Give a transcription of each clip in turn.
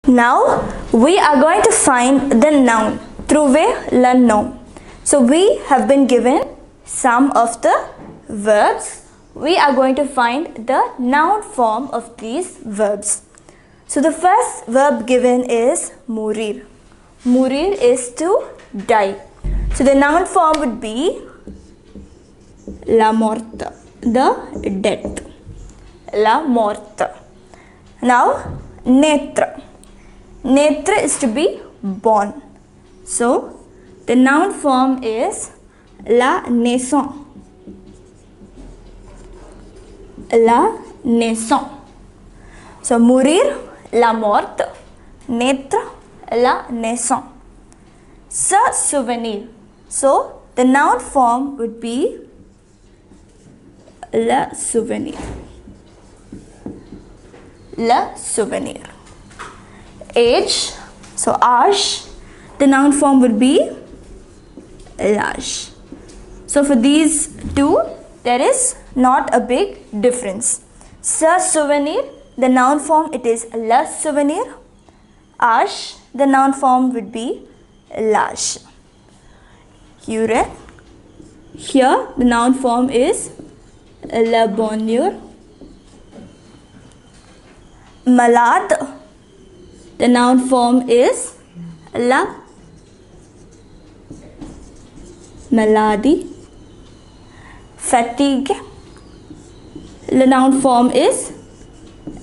Now we are going to find the noun Trouvez le nom. So we have been given some of the verbs. We are going to find the noun form of these verbs. So the first verb given is mourir. Mourir is to die. So the noun form would be la morte, the death. La morte. Now naître. Naître is to be born. So the noun form is la naissance. La naissance. So mourir, la morte. Naître, la naissance. Se souvenir. So the noun form would be le souvenir. Le souvenir. Age, so âge, the noun form would be l'âge. So for these two, there is not a big difference. Se souvenir, the noun form, it is le souvenir. Âge, the noun form would be l'âge. Here, the noun form is le bonheur. Malade, the noun form is la maladie. Fatigue, the noun form is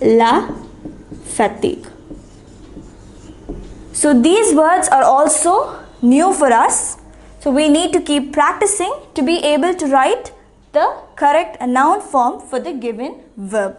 la fatigue. So these words are also new for us. So we need to keep practicing to be able to write the correct noun form for the given verb.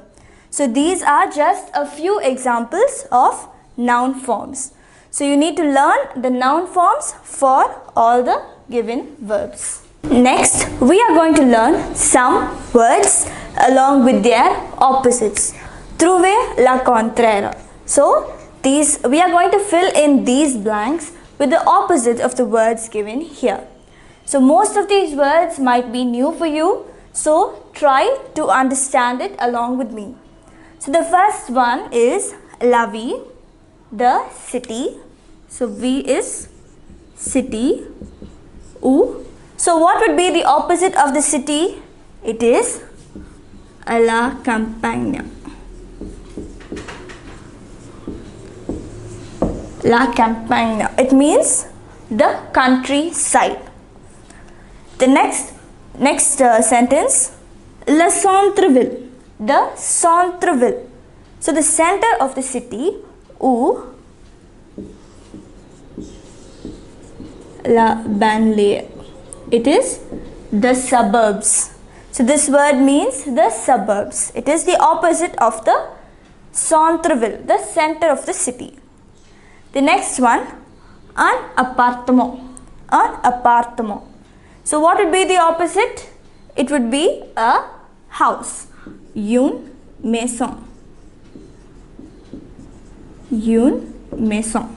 So these are just a few examples of noun forms. So you need to learn the noun forms for all the given verbs. Next, we are going to learn some words along with their opposites. Trouvez la contraire. So we are going to fill in these blanks with the opposite of the words given here. So most of these words might be new for you. So try to understand it along with me. So the first one is la ville, the city. So V is city. U. So what would be the opposite of the city? It is la campagne. La campagne. It means the countryside. The next sentence, le centre-ville. The centre-ville. So the center of the city, ou la banlieue. It is the suburbs. So this word means the suburbs. It is the opposite of the centre-ville, the center of the city. The next one, un appartement. Un appartement. So what would be the opposite? It would be a house. Une maison. Une maison.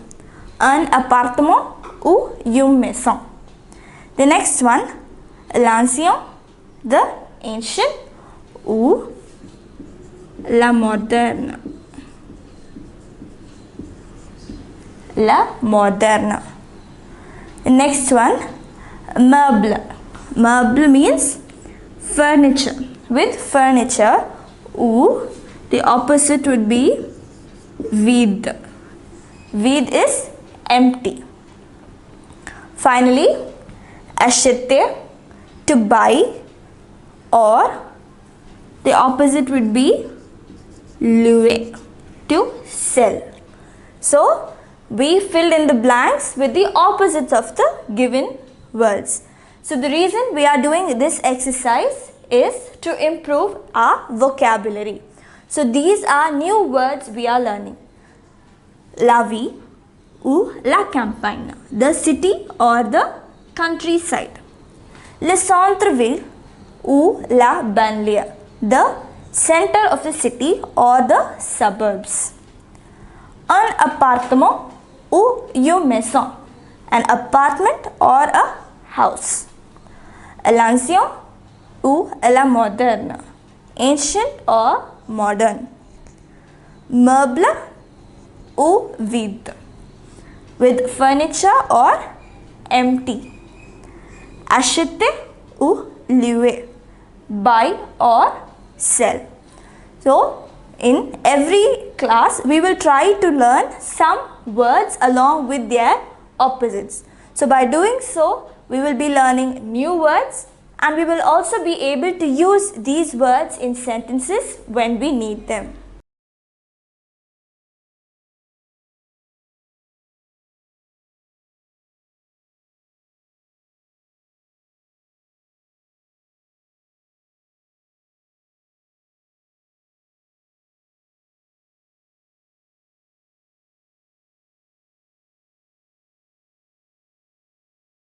Un appartement ou une maison. The next one, l'ancien, the ancient, ou la moderne. La moderne. The next one, meuble. Meuble means furniture. With furniture, ou the opposite would be vide. Vide is empty. Finally, acheter, to buy, or the opposite would be louer, to sell. So we filled in the blanks with the opposites of the given words. So the reason we are doing this exercise is to improve our vocabulary. So these are new words we are learning. La ville ou la campagne, the city or the countryside. Le centre-ville ou la banlieue, the center of the city or the suburbs. Un appartement ou une maison, an apartment or a house. L'ancien ou la moderne, ancient or modern. Meuble, ou vide. With furniture or empty. Acheter ou louer. Buy or sell. So, in every class, we will try to learn some words along with their opposites. So, by doing so, we will be learning new words and we will also be able to use these words in sentences when we need them.